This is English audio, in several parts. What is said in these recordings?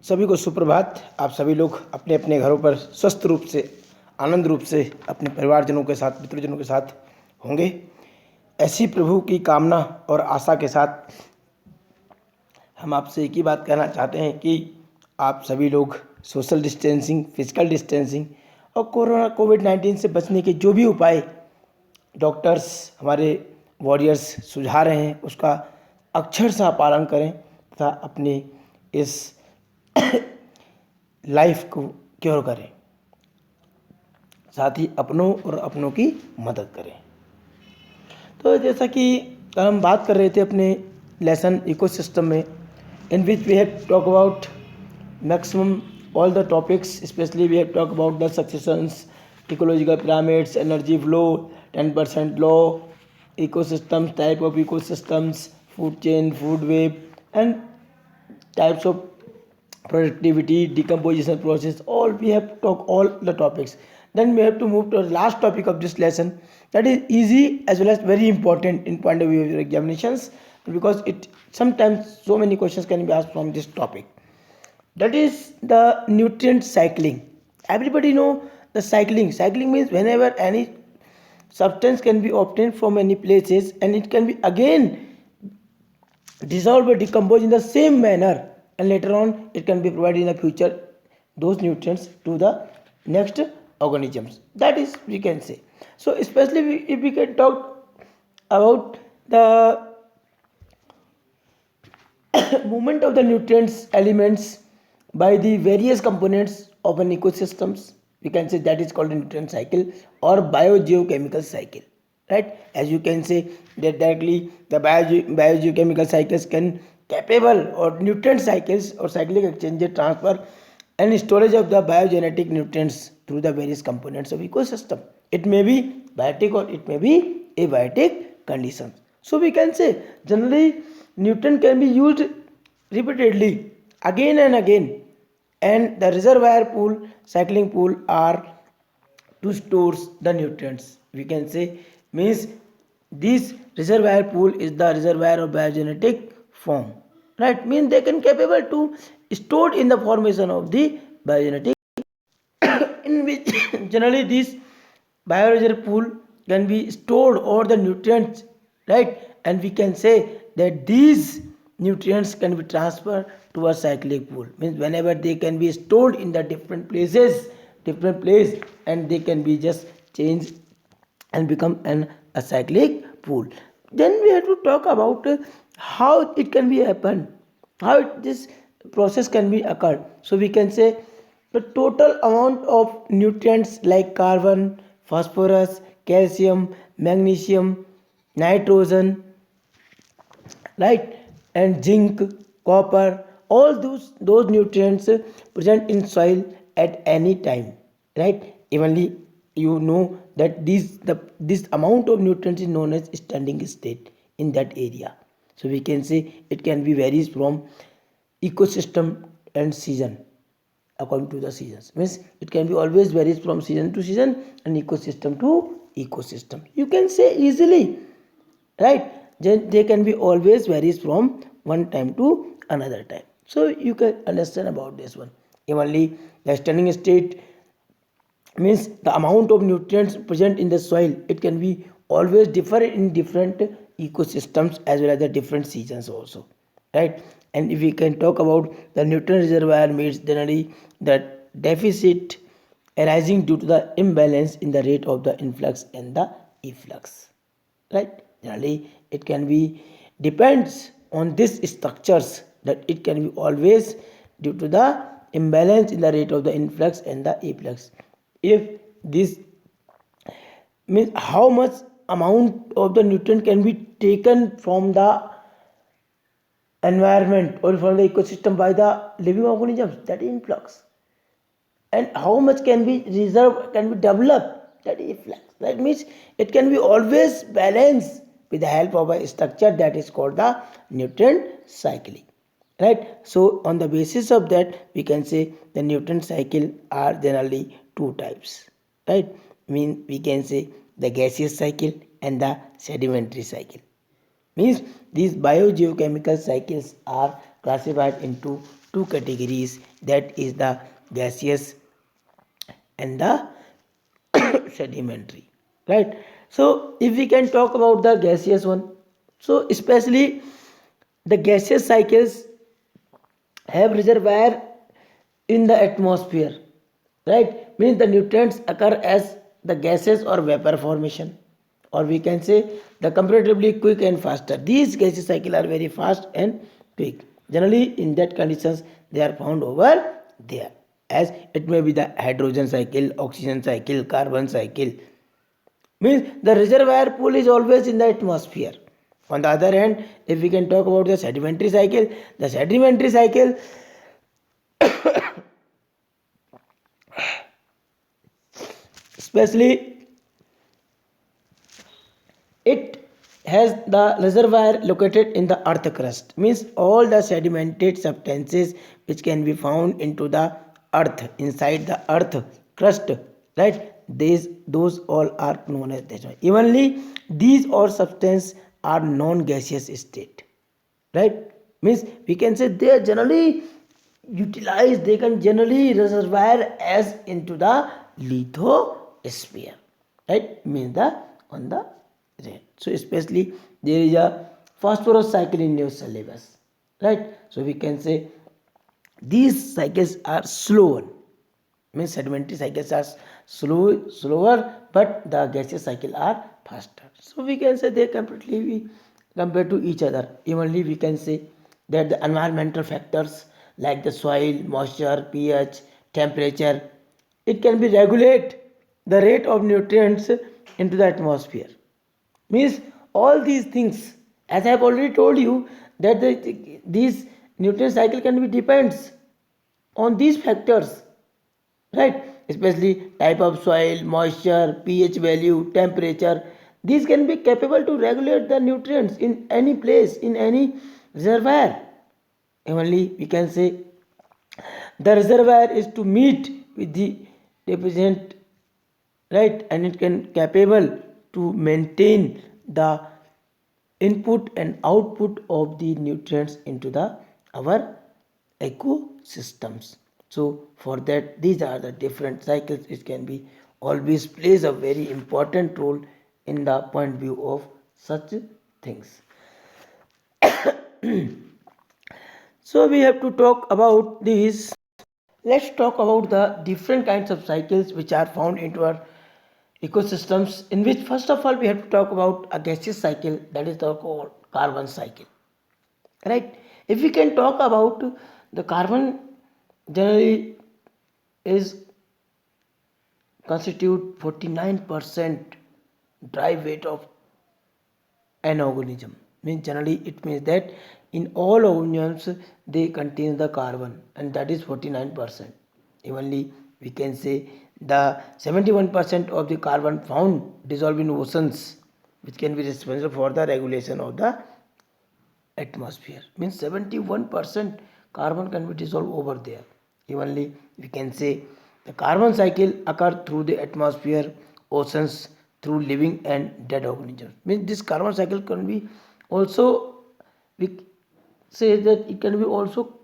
सभी को सुप्रभात। आप सभी लोग अपने अपने घरों पर स्वस्थ रूप से, आनंद रूप से अपने परिवारजनों के साथ, मित्रजनों के साथ होंगे। ऐसी प्रभु की कामना और आशा के साथ हम आपसे एक ही बात कहना चाहते हैं कि आप सभी लोग सोशल डिस्टेंसिंग, फिजिकल डिस्टेंसिंग और कोविड-19 से बचने के जो भी उपाय डॉक्टर्स, हमारे वॉरियर्स सुझा रहे हैं, उसका अक्षरशः पालन करें तथा अपने इस लाइफ को क्योर करें, साथ ही अपनों और अपनों की मदद करें। तो जैसा कि कल हम बात कर रहे थे अपने लेसन इकोसिस्टम में, in which we have talk about maximum all the topics, especially we have talked about the successions, ecological pyramids, energy flow, 10% law, ecosystems, type of ecosystems, food chain, food web, and types of productivity, decomposition process. All we have talked all the topics. Then we have to move to the last topic of this lesson, that is easy as well as very important in point of view of your examinations, because it sometimes so many questions can be asked from this topic. That is the nutrient cycling. Everybody know the cycling means whenever any substance can be obtained from any places and it can be again dissolved or decomposed in the same manner, and later on it can be provided in the future those nutrients to the next organisms. That is we can say. So especially if we can talk about the movement of the nutrients elements by the various components of an ecosystems, we can say that is called a nutrient cycle or biogeochemical cycle, right? As you can say that directly the biogeochemical cycles can capable or nutrient cycles or cyclic exchange, transfer and storage of the biogenetic nutrients through the various components of ecosystem. It may be biotic or it may be abiotic conditions. So we can say generally nutrient can be used repeatedly again and again, and the reservoir pool, cycling pool are to store the nutrients. We can say means this reservoir pool is the reservoir of biogenetic form, right? Means they can capable to stored in the formation of the biogenetic in which generally this bioreservoir pool can be stored or the nutrients, right? And we can say that these nutrients can be transferred to a cyclic pool, means whenever they can be stored in the different place, and they can be just changed and become a cyclic pool. Then we have to talk about how it can be happen, how this process can be occurred. So we can say the total amount of nutrients like carbon, phosphorus, calcium, magnesium, nitrogen, right, and zinc, copper, all those nutrients present in soil at any time, right? Evenly you know that this amount of nutrients is known as standing state in that area. So we can say it can be varies from ecosystem and season, according to the seasons, means it can be always varies from season to season and ecosystem to ecosystem, you can say easily, right? Then they can be always varies from one time to another time. So you can understand about this one. Evenly the standing state means the amount of nutrients present in the soil, it can be always differ in different ecosystems as well as the different seasons also, right? And if we can talk about the nutrient reservoir means generally the deficit arising due to the imbalance in the rate of the influx and the efflux, right? Generally it can be depends on these structures, that it can be always due to the imbalance in the rate of the influx and the efflux. If this means how much amount of the nutrient can be taken from the environment or from the ecosystem by the living organisms, that is influx, and how much can be reserved, can be developed, that is efflux. That means it can be always balanced with the help of a structure that is called the nutrient cycling, right? So on the basis of that we can say the nutrient cycle are generally two types, right? Mean we can say the gaseous cycle and the sedimentary cycle. Means these biogeochemical cycles are classified into two categories, that is the gaseous and the sedimentary, right? So if we can talk about the gaseous one, so especially the gaseous cycles have reservoir in the atmosphere, right? Means the nutrients occur as the gases or vapor formation, or we can say the comparatively quick and faster. These gaseous cycle are very fast and quick. Generally in that conditions they are found over there, as it may be the hydrogen cycle, oxygen cycle, carbon cycle. Means the reservoir pool is always in the atmosphere. On the other hand, if we can talk about the sedimentary cycle, the sedimentary cycle especially it has the reservoir located in the earth crust, means all the sedimented substances which can be found into the earth, inside the earth crust, right? Those all are known as this one. Evenly these all substances are non-gaseous state, right? Means we can say they are generally utilized, they can generally reservoir as into the lithosphere, right? Means the on the rain. So especially there is a phosphorus cycle in your syllabus, right? So we can say these cycles are slower, means sedimentary cycles are slower, but the gaseous cycle are faster. So we can say they completely compared to each other. Evenly we can say that the environmental factors like the soil, moisture, pH, temperature, it can be regulate the rate of nutrients into the atmosphere. Means all these things, as I have already told you, that these nutrient cycle can be depends on these factors, right? Especially type of soil, moisture, pH value, temperature. These can be capable to regulate the nutrients in any place, in any reservoir. Only we can say the reservoir is to meet with the deficient, right? And it can capable to maintain the input and output of the nutrients into the our ecosystems. So for that, these are the different cycles which can be always plays a very important role in the point view of such things. So we have to talk about these. Let's talk about the different kinds of cycles which are found into our ecosystems, in which first of all we have to talk about a gaseous cycle, that is the called carbon cycle, right? If we can talk about the carbon, generally is constitute 49% dry weight of an organism. Means generally it means that in all organisms they contain the carbon, and that is 49%. Evenly we can say the 71% of the carbon found dissolved in oceans, which can be responsible for the regulation of the atmosphere. Means 71% carbon can be dissolved over there. Evenly we can say the carbon cycle occur through the atmosphere, oceans, through living and dead organisms. Means this carbon cycle can be also, we say that it can be also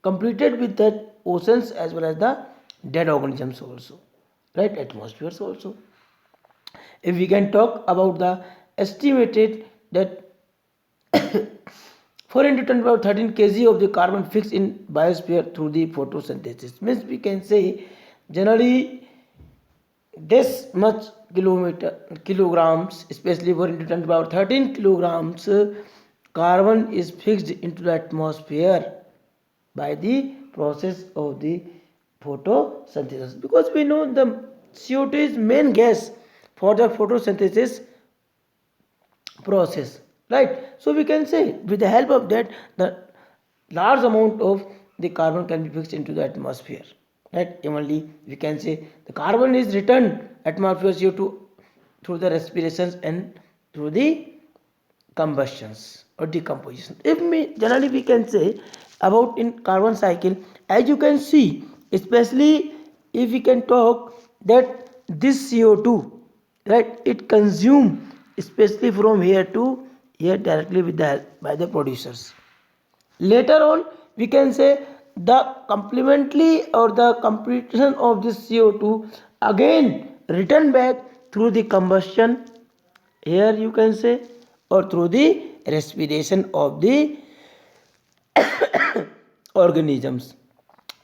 completed with that oceans as well as the dead organisms also, right? Atmospheres also. If we can talk about the estimated that 4 into 10 power 13 kg of the carbon fixed in biosphere through the photosynthesis. Means we can say generally this much kilograms, especially 4 into 10 power 13 kilograms carbon is fixed into the atmosphere by the process of the photosynthesis, because we know the CO2 is main gas for the photosynthesis process, right? So we can say with the help of that the large amount of the carbon can be fixed into the atmosphere, right? Only we can say the carbon is returned atmosphere CO2 through the respirations and through the combustions or decomposition. If we generally we can say about in carbon cycle, as you can see, especially if we can talk that this CO2, right, it consume especially from here to here directly with the by the producers. Later on we can say the complementary or the completion of this CO2 again return back through the combustion, here you can say, or through the respiration of the organisms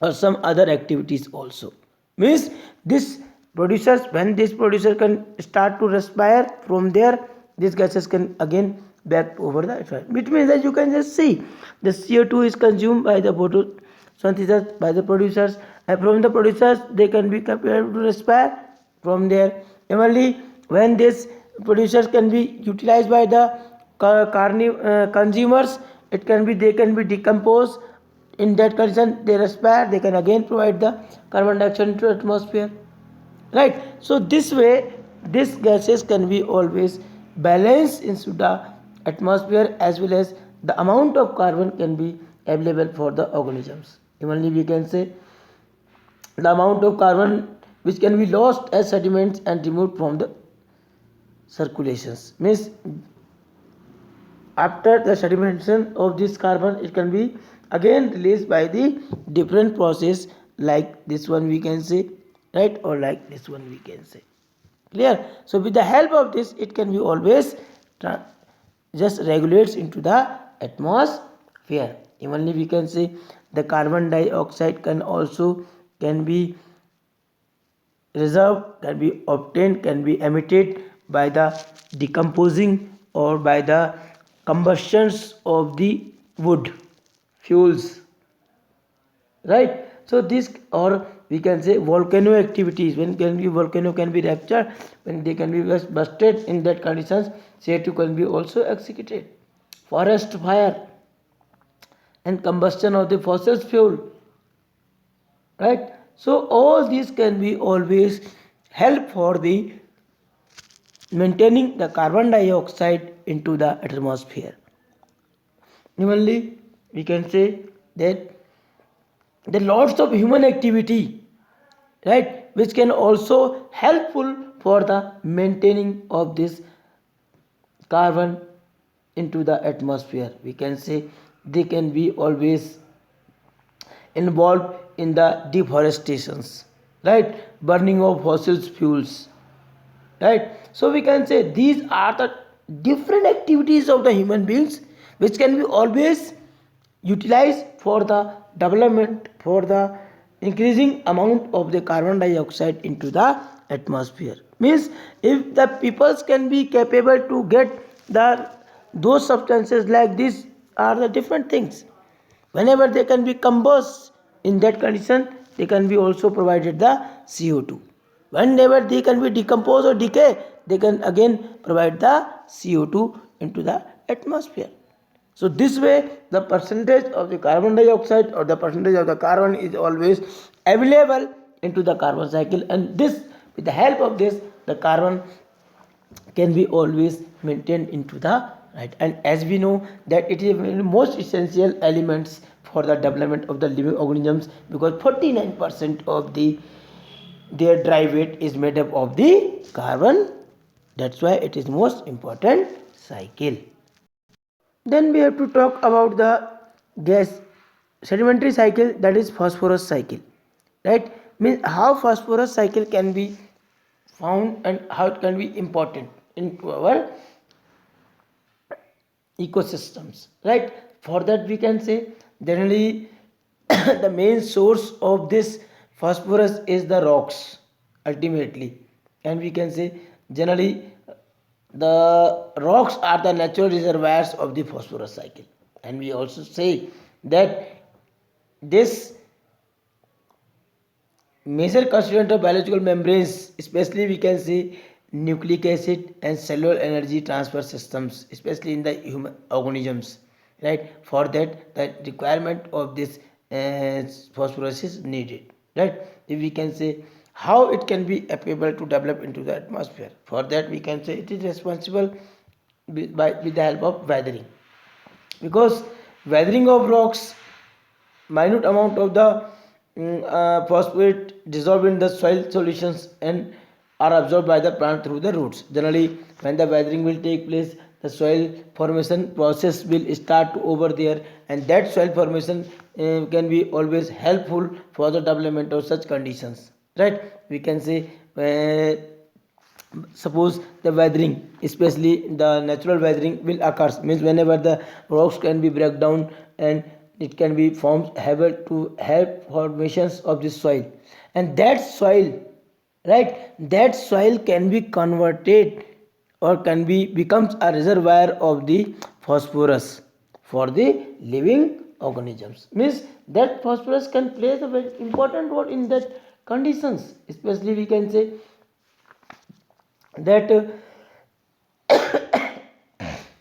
or some other activities also. Means this producers, when this producer can start to respire, from there these gases can again back over the atmosphere, which means that you can just see the CO2 is consumed by the photosynthesis by the producers, and from the producers they can be capable to respire. From there only when this producers can be utilized by the consumers, it can be, they can be decomposed. In that condition they respire, they can again provide the carbon dioxide into atmosphere, right? So this way these gases can be always balanced into the atmosphere, as well as the amount of carbon can be available for the organisms. Only we can say the amount of carbon which can be lost as sediments and removed from the circulations, means after the sedimentation of this carbon, it can be again released by the different process, like this one we can say, right, or like this one we can say. Clear? So with the help of this, it can be always just regulates into the atmosphere. Evenly we can say the carbon dioxide can be reserved, can be obtained, can be emitted by the decomposing or by the combustions of the wood fuels, right? So this, or we can say volcano activities, when can be volcano can be ruptured, when they can be busted, in that conditions CO2 can be also executed. Forest fire and combustion of the fossil fuel, right? So all these can be always help for the maintaining the carbon dioxide into the atmosphere. Similarly, we can say that there are lots of human activity, right, which can also helpful for the maintaining of this carbon into the atmosphere. We can say they can be always involved in the deforestations, right, burning of fossil fuels, right? So we can say these are the different activities of the human beings which can be always utilized for the development, for the increasing amount of the carbon dioxide into the atmosphere. Means if the peoples can be capable to get the those substances, like these are the different things, whenever they can be combust, in that condition they can be also provided the CO2. Whenever they can be decomposed or decay, they can again provide the CO2 into the atmosphere. So this way the percentage of the carbon dioxide or the percentage of the carbon is always available into the carbon cycle, and this, with the help of this, the carbon can be always maintained into the right. And as we know that it is the most essential elements for the development of the living organisms, because 49% of their dry weight is made up of the carbon. That's why it is most important cycle. Then we have to talk about the gas sedimentary cycle, that is phosphorus cycle, right? Means how phosphorus cycle can be found and how it can be important into our ecosystems, right? For that we can say generally the main source of this phosphorus is the rocks ultimately, and we can say generally the rocks are the natural reservoirs of the phosphorus cycle. And we also say that this major constituent of biological membranes, especially we can say nucleic acid and cellular energy transfer systems, especially in the human organisms, right? For that the requirement of this phosphorus is needed, right? If we can say how it can be able to develop into the atmosphere, for that we can say it is responsible with the help of weathering, because weathering of rocks, minute amount of the phosphate dissolved in the soil solutions and are absorbed by the plant through the roots. Generally, when the weathering will take place, the soil formation process will start over there, and that soil formation can be always helpful for the development of such conditions, right? We can say suppose the weathering, especially the natural weathering will occur, means whenever the rocks can be break down and it can be formed able to help formations of the soil, and that soil, right, that soil can be converted or can be becomes a reservoir of the phosphorus for the living organisms, means that phosphorus can play a very important role in that conditions, especially we can say that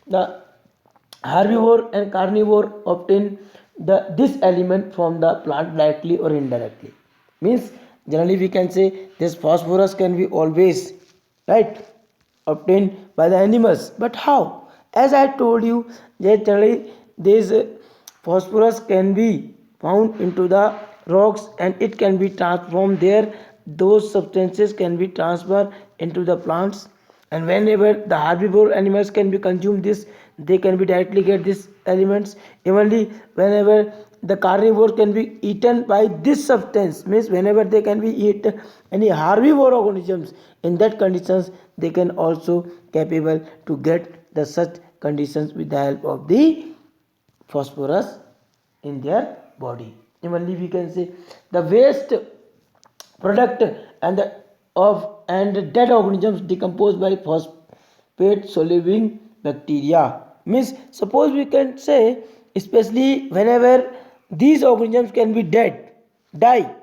the herbivore and carnivore obtain this element from the plant directly or indirectly, means generally we can say this phosphorus can be always, right, obtained by the animals, but how? As I told you that generally this phosphorus can be found into the rocks and it can be transformed there, those substances can be transferred into the plants, and whenever the herbivore animals can be consume this, they can be directly get these elements. Evenly whenever the carnivore can be eaten by this substance, means whenever they can be eat any herbivore organisms, in that conditions they can also capable to get the such conditions with the help of the phosphorus in their body. Evenly we can say the waste product and the of and dead organisms decomposed by phosphate soluble bacteria, means suppose we can say especially whenever these organisms can be dead, die,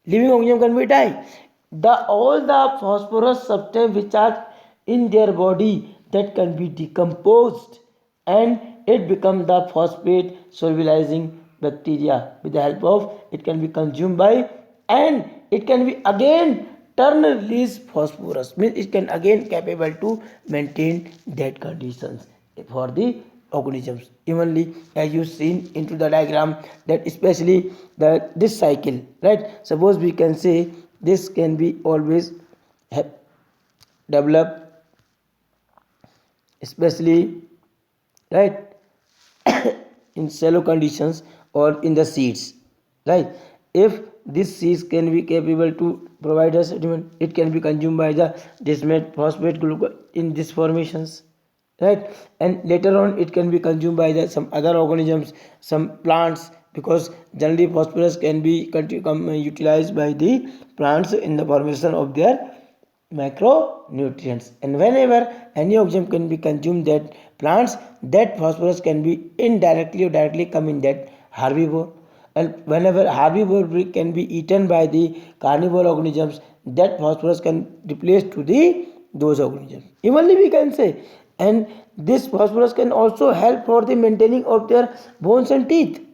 living organism can be die, the all the phosphorus substance which are in their body that can be decomposed and it become the phosphate solubilizing bacteria, with the help of it can be consumed by, and it can be again turn release phosphorus, means it can again capable to maintain that conditions for the organisms. Evenly as you seen into the diagram that especially the this cycle, right, suppose we can say this can be always develop, especially, right, in shallow conditions or in the seeds, right, if this seeds can be capable to provide us sediment, it can be consumed by the dismate phosphate glucose in these formations, right, and later on it can be consumed by the some other organisms, some plants, because generally phosphorus can be utilized by the plants in the formation of their macronutrients, and whenever any organism can be consumed that plants, that phosphorus can be indirectly or directly come in that herbivore, and whenever herbivore can be eaten by the carnivore organisms, that phosphorus can replace to the those organisms. Evenly we can say, and this phosphorus can also help for the maintaining of their bones and teeth,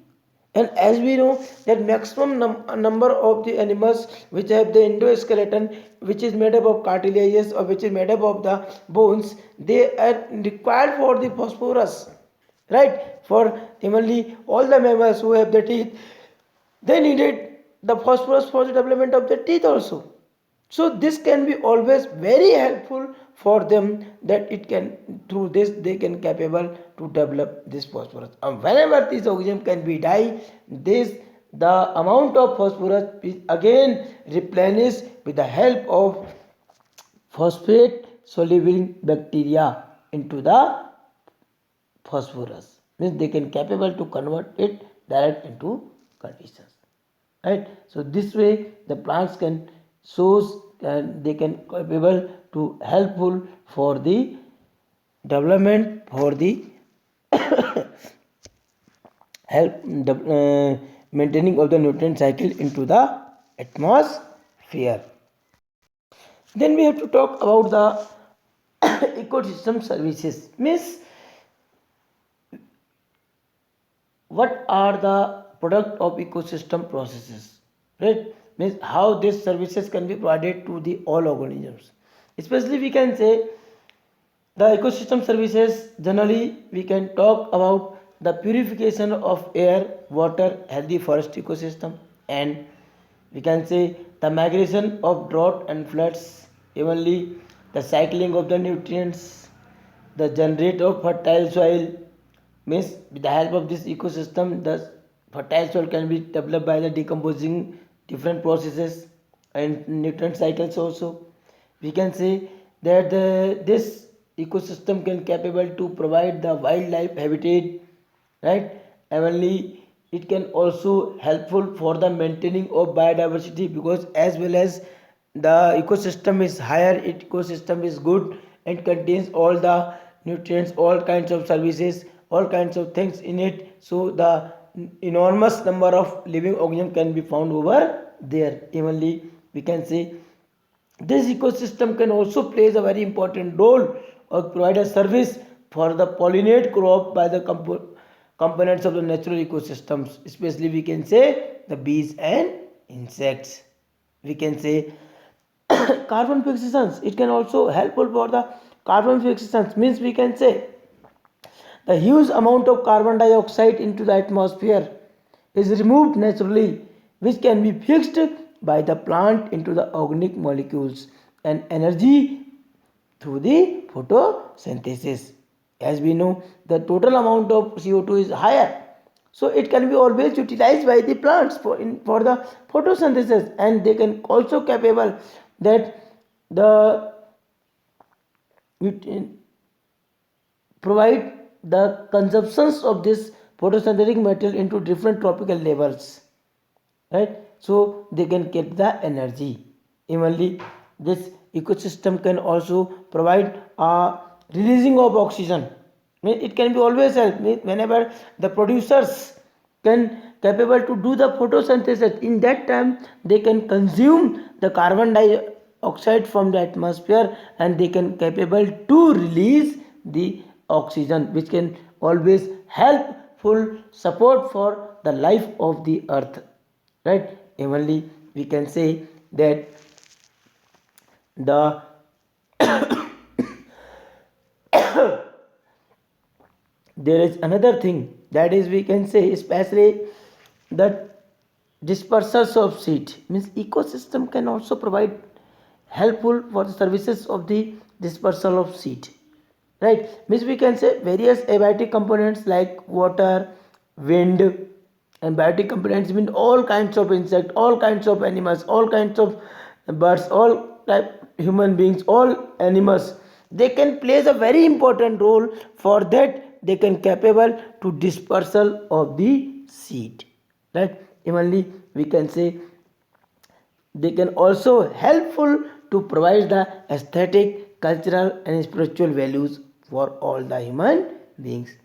and as we know that maximum number of the animals which have the endoskeleton which is made up of cartilages or which is made up of the bones, they are required for the phosphorus, right, for only all the mammals who have the teeth, they needed the phosphorus for the development of the teeth also. So this can be always very helpful for them, that it can through this they can capable to develop this phosphorus, and whenever this organism can be die, this the amount of phosphorus is again replenished with the help of phosphate soluble bacteria into the phosphorus, means they can capable to convert it direct into conditions, right. So this way the plants can source and they can capable to helpful for the development for the help maintaining of the nutrient cycle into the atmosphere. Then we have to talk about the ecosystem services, means what are the product of ecosystem processes, right, means how these services can be provided to the all organisms, especially we can say the ecosystem services. Generally we can talk about the purification of air, water, healthy forest ecosystem, and we can say the migration of drought and floods, evenly the cycling of the nutrients, the generate of fertile soil, means with the help of this ecosystem the fertile soil can be developed by the decomposing different processes and nutrient cycles also. We can say that this ecosystem can capable to provide the wildlife habitat, right? And only it can also helpful for the maintaining of biodiversity, because as well as the ecosystem is higher, ecosystem is good and contains all the nutrients, all kinds of services, all kinds of things in it, so the enormous number of living organisms can be found over there. Evenly we can say this ecosystem can also plays a very important role or provide a service for the pollinate crop by the components of the natural ecosystems, especially we can say the bees and insects. We can say carbon fixations, it can also helpful for the carbon fixations, means we can say the huge amount of carbon dioxide into the atmosphere is removed naturally, which can be fixed by the plant into the organic molecules and energy through the photosynthesis. As we know, the total amount of CO2 is higher, so it can be always utilized by the plants for the photosynthesis, and they can also capable that the provide the consumptions of this photosynthetic material into different tropical levels, right? So they can get the energy. Evenly this ecosystem can also provide a releasing of oxygen. It can be always help whenever the producers can capable to do the photosynthesis, in that time they can consume the carbon dioxide from the atmosphere and they can capable to release the oxygen, which can always helpful support for the life of the earth, right? Evenly we can say that the there is another thing, that is we can say especially that dispersers of seed, means ecosystem can also provide helpful for the services of the dispersal of seed, right? Means we can say various abiotic components like water, wind, and biotic components mean all kinds of insects, all kinds of animals, all kinds of birds, all type human beings, all animals, they can plays a very important role for that they can capable to dispersal of the seed, right? Evenly we can say they can also helpful to provide the aesthetic, cultural and spiritual values for all the human beings.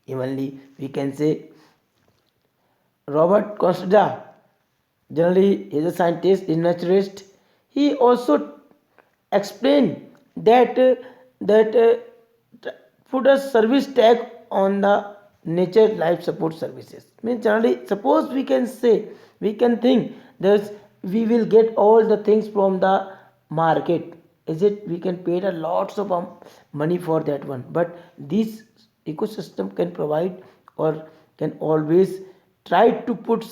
Evenly we can say Robert Costa, generally is a scientist, is naturalist. He also explained that put a service tag on the nature life support services. Means generally, suppose we can say, we can think that we will get all the things from the market. Is it we can pay a lots of money for that one, but this ecosystem can provide or can always try to put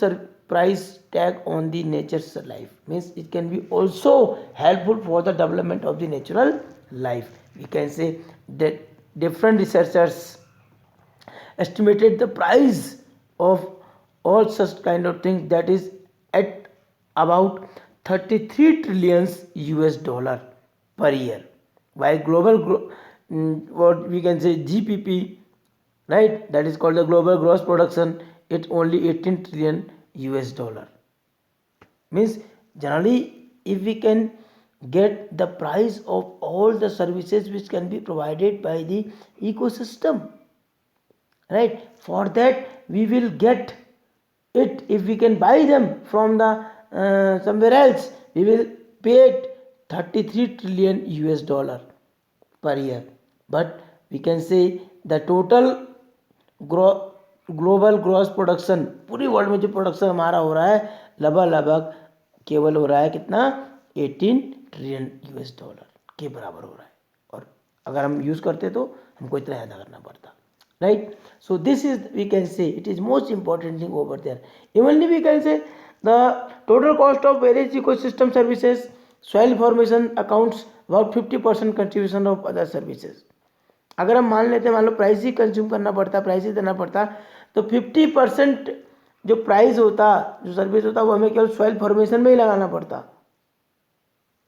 price tag on the nature's life, means it can be also helpful for the development of the natural life. We can say that different researchers estimated the price of all such kind of things that is at about 33 trillions US dollar per year, while what we can say GPP, right, that is called the global gross production, it's only 18 trillion US dollar. Means generally if we can get the price of all the services which can be provided by the ecosystem, right, for that we will get it. If we can buy them from the somewhere else, we will pay it 33 trillion US dollar per year. But we can say the total global gross production, पूरी world में जो production हमारा हो रहा है लगभग केवल हो रहा है कितना, 18 ट्रिलियन US डॉलर के बराबर हो रहा है, और अगर हम यूज़ करते तो हमको इतना ज़्यादा करना पड़ता, right? So this is we can say it is most important thing over there. Evenly we can say the total cost of various ecosystem services soil formation accounts about 50% contribution of other services. अगर हम मान लेते हैं, मान लो price ही consume करना पड़ता, price ही देना पड़ता, तो 50% जो प्राइस होता, जो सर्विस होता, वो हमें केवल सॉइल फॉर्मेशन में ही लगाना पड़ता,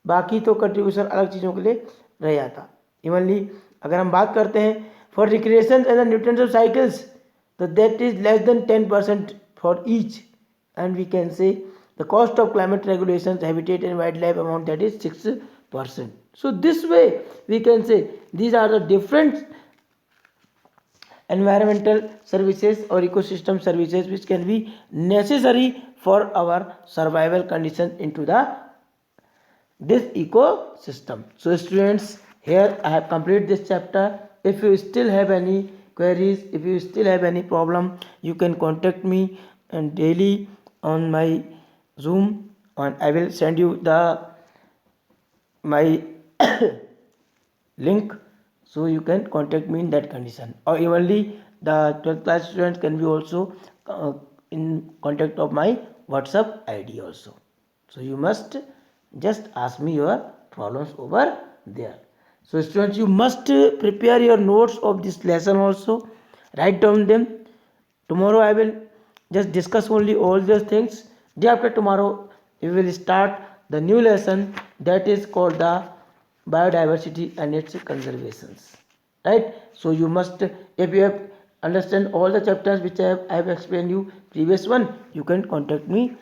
बाकी तो कंट्रीब्यूशन अलग चीज़ों के लिए रह जाता। इवनली अगर हम बात करते हैं for recreation and the nutrients of cycles, तो that is less than 10% for each, and we can say the cost of climate regulation habitat and wild life amount that is 6%. So this way we can say these are the different environmental services or ecosystem services which can be necessary for our survival conditions into the this ecosystem. So students, here I have completed this chapter. If you still have any queries, if you still have any problem, you can contact me and daily on my Zoom, and I will send you the my link, so you can contact me in that condition. Or evenly the 12th class students can be also in contact of my WhatsApp ID also. So you must just ask me your problems over there. So students, you must prepare your notes of this lesson also, write down them. Tomorrow I will just discuss only all those things. Day after tomorrow we will start the new lesson that is called the biodiversity and its conservations, right? So you must, if you have understand all the chapters which I have explained you previous one, you can contact me,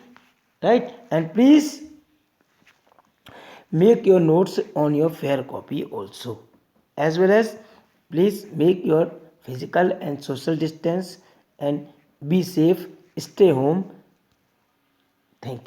right? And please make your notes on your fair copy also, as well as please make your physical and social distance, and be safe, stay home,